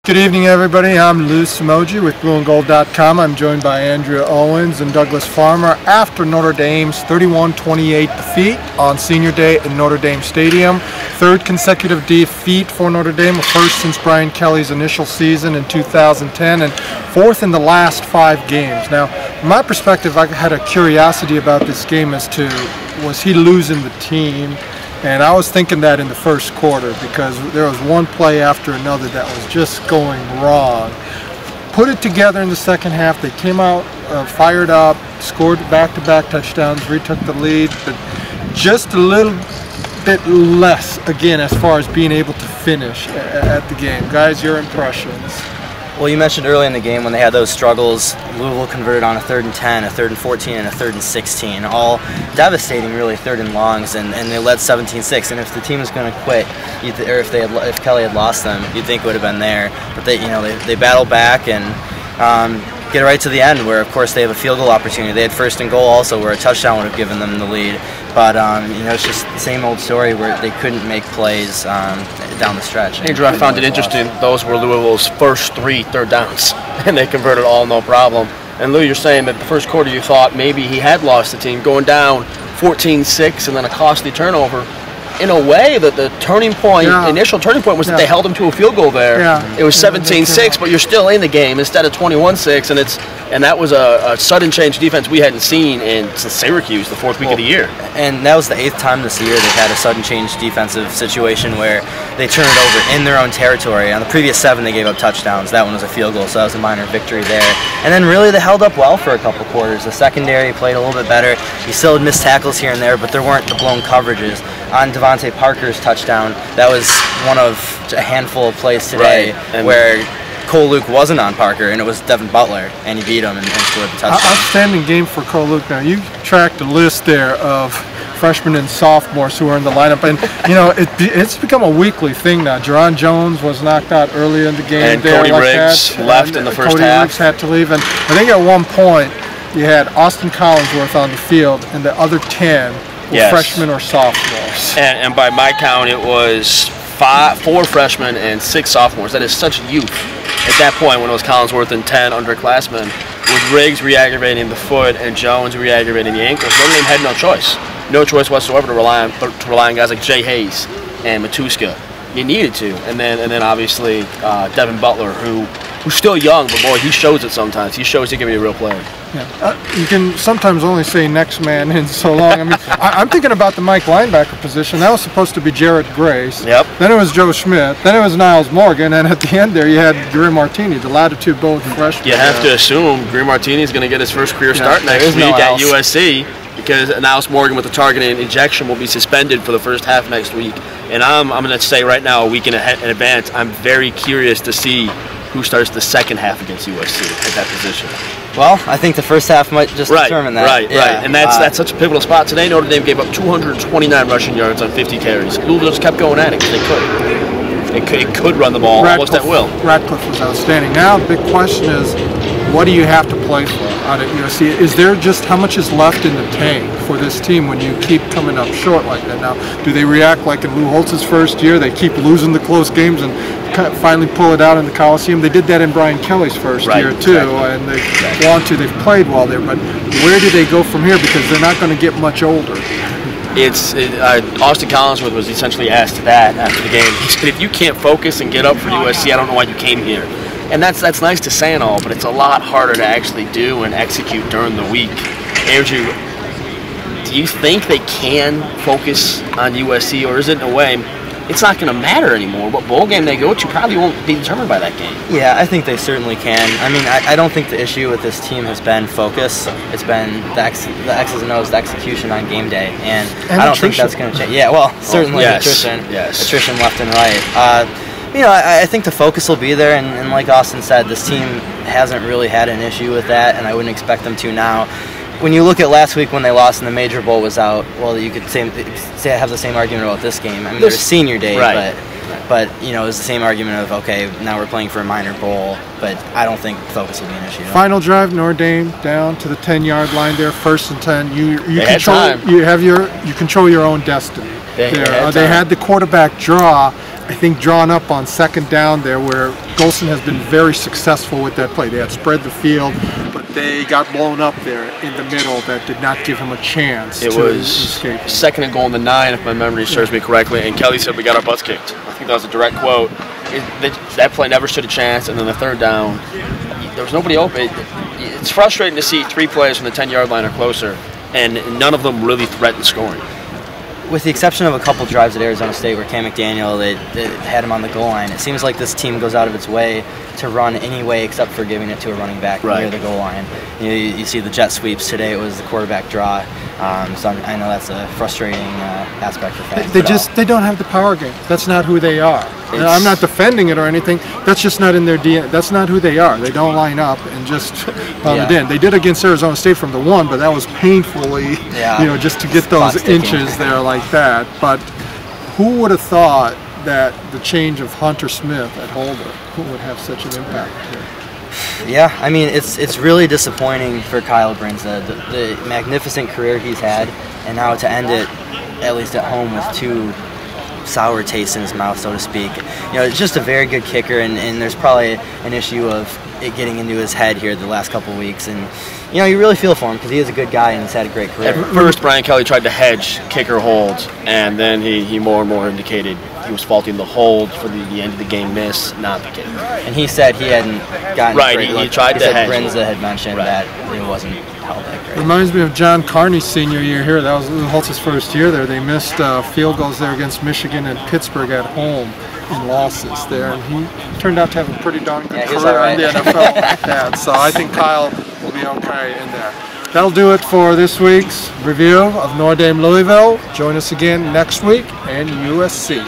Good evening, everybody. I'm Lou Simoji with blueandgold.com. I'm joined by Andrea Owens and Douglas Farmer after Notre Dame's 31-28 defeat on Senior Day in Notre Dame Stadium. Third consecutive defeat for Notre Dame, first since Brian Kelly's initial season in 2010, and fourth in the last 5 games. Now, from my perspective, I had a curiosity about this game as to, was he losing the team? And I was thinking that in the first quarter because there was one play after another that was just going wrong. Put it together in the second half. They came out fired up, scored back-to-back touchdowns, retook the lead, but just a little bit less, again, as far as being able to finish at the game. Guys, your impressions? Well, you mentioned early in the game when they had those struggles, Louisville converted on a 3rd and 10, a 3rd and 14, and a 3rd and 16, all devastating, really, 3rd and longs, and they led 17-6. And if the team was going to quit, or if Kelly had lost them, you'd think it would have been there. But they battled back and get right to the end, where of course they have a field goal opportunity. They had 1st and goal also, where a touchdown would have given them the lead. But it's just the same old story where they couldn't make plays down the stretch. Andrew, I found it interesting. Those were Louisville's first 3 third downs, and they converted all no problem. And Lou, you're saying that the first quarter you thought maybe he had lost the team, going down 14-6 and then a costly turnover. In a way, the turning point, initial turning point was that they held him to a field goal there. It was 17-6, but you're still in the game instead of 21-6, and that was a sudden change defense we hadn't seen since Syracuse, the 4th week of the year. And that was the 8th time this year they've had a sudden change defensive situation where they turned it over in their own territory. On the previous 7, they gave up touchdowns. That one was a field goal, so that was a minor victory there. And then really they held up well for a couple quarters. The secondary played a little bit better. You still had missed tackles here and there, but there weren't the blown coverages. On Devontae Parker's touchdown, that was one of a handful of plays today where Cole Luke wasn't on Parker, and it was Devin Butler, and he beat him and scored the touchdown. Outstanding game for Cole Luke. Now, you tracked a list there of freshmen and sophomores who are in the lineup, and it's become a weekly thing now. Jerron Jones was knocked out earlier in the game. And Cody Riggs left in the first half. Cody Riggs had to leave, and I think at one point you had Austin Collinsworth on the field, and the other 10 were freshmen or sophomores. And by my count, it was 4 freshmen and 6 sophomores. That is such youth. At that point, when it was Collinsworth and 10 underclassmen, with Riggs re-aggravating the foot and Jones re-aggravating the ankles, Notre Dame had no choice whatsoever to rely on guys like Jay Hayes and Matuska. You needed to, and then obviously Devin Butler, who's still young, but boy, he shows it sometimes. He shows he can be a real player. Yeah. You can sometimes only say next man in so long. I mean, I'm thinking about the Mike linebacker position. That was supposed to be Jarrett Grace. Then it was Joe Schmidt. Then it was Niles Morgan. And at the end there, you had Greer Martini, the latter 2 both freshmen. You have to assume Greer Martini is going to get his first career start next week at USC, because Niles Morgan with the targeting injection will be suspended for the first half next week. And I'm going to say right now, a week in advance, I'm very curious to see who starts the second half against USC at that position. Well, I think the first half might just determine that. Right. And that's such a pivotal spot. Today, Notre Dame gave up 229 rushing yards on 50 carries. Louisville just kept going at it because they could. It could run the ball almost at will. Radcliffe was outstanding. Now the big question is, what do you have to play for out at USC? Is there just how much is left in the tank for this team when you keep coming up short like that? Now, do they react like in Lou Holtz's first year? They keep losing the close games and finally pull it out in the Coliseum. They did that in Brian Kelly's first year too, and they've played well there. But where do they go from here? Because they're not going to get much older. Austin Collinsworth was essentially asked that after the game. He said, if you can't focus and get up for USC, I don't know why you came here. And that's nice to say and all, but it's a lot harder to actually do and execute during the week. Andrew, do you think they can focus on USC, or is it in a way it's not going to matter anymore? What bowl game they go to probably won't be determined by that game. Yeah, I think they certainly can. I mean, I don't think the issue with this team has been focus. It's been the X's and O's, the execution on game day, and I don't think that's going to change. Yeah, well, certainly attrition left and right. I think the focus will be there, and like Austin said, this team hasn't really had an issue with that, and I wouldn't expect them to now. When you look at last week when they lost and the Major Bowl was out, well, you could have the same argument about this game. I mean, there's Senior Day, but it was the same argument of, okay, now we're playing for a minor bowl, but I don't think focus will be an issue. Final drive, Notre Dame down to the 10-yard line there, 1st and 10. You control your own destiny. They had the quarterback draw, I think, drawn up on second down there where Golson has been very successful with that play. They had spread the field, but they got blown up there in the middle. That did not give him a chance to escape. Second and goal in the 9, if my memory serves me correctly, and Kelly said we got our butts kicked. I think that was a direct quote. That play never stood a chance, and then the third down, there was nobody open. It's frustrating to see 3 players from the 10-yard line or closer, and none of them really threatened scoring. With the exception of a couple drives at Arizona State where Cam McDaniel they had him on the goal line, it seems like this team goes out of its way to run any way except for giving it to a running back near the goal line. You see the jet sweeps today. It was the quarterback draw. So I know that's a frustrating aspect of things. They don't have the power game. That's not who they are. I'm not defending it or anything. That's just not in their DNA. That's not who they are. They don't line up and just pound it in. They did against Arizona State from the 1, but that was painfully, just to get those inches there like that. But who would have thought that the change of Hunter Smith at holder would have such an impact here? Yeah, I mean, it's really disappointing for Kyle Brinza, the magnificent career he's had, and now to end it, at least at home, with 2 sour tastes in his mouth, so to speak. It's just a very good kicker, and there's probably an issue of it getting into his head here the last couple of weeks, and you really feel for him because he is a good guy and he's had a great career. At first, Brian Kelly tried to hedge kicker holds, and then he more and more indicated he was faulting the hold for the end of the game miss, not the kick. And he said he hadn't gotten he tried to hedge. Brinza had mentioned that it wasn't held that great. Reminds me of John Carney's senior year here. That was Holtz's first year there. They missed field goals there against Michigan and Pittsburgh at home in losses there, and he turned out to have a pretty darn good career in the NFL like that. So I think Kyle will be okay in there. That'll do it for this week's review of Notre Dame Louisville. Join us again next week and USC.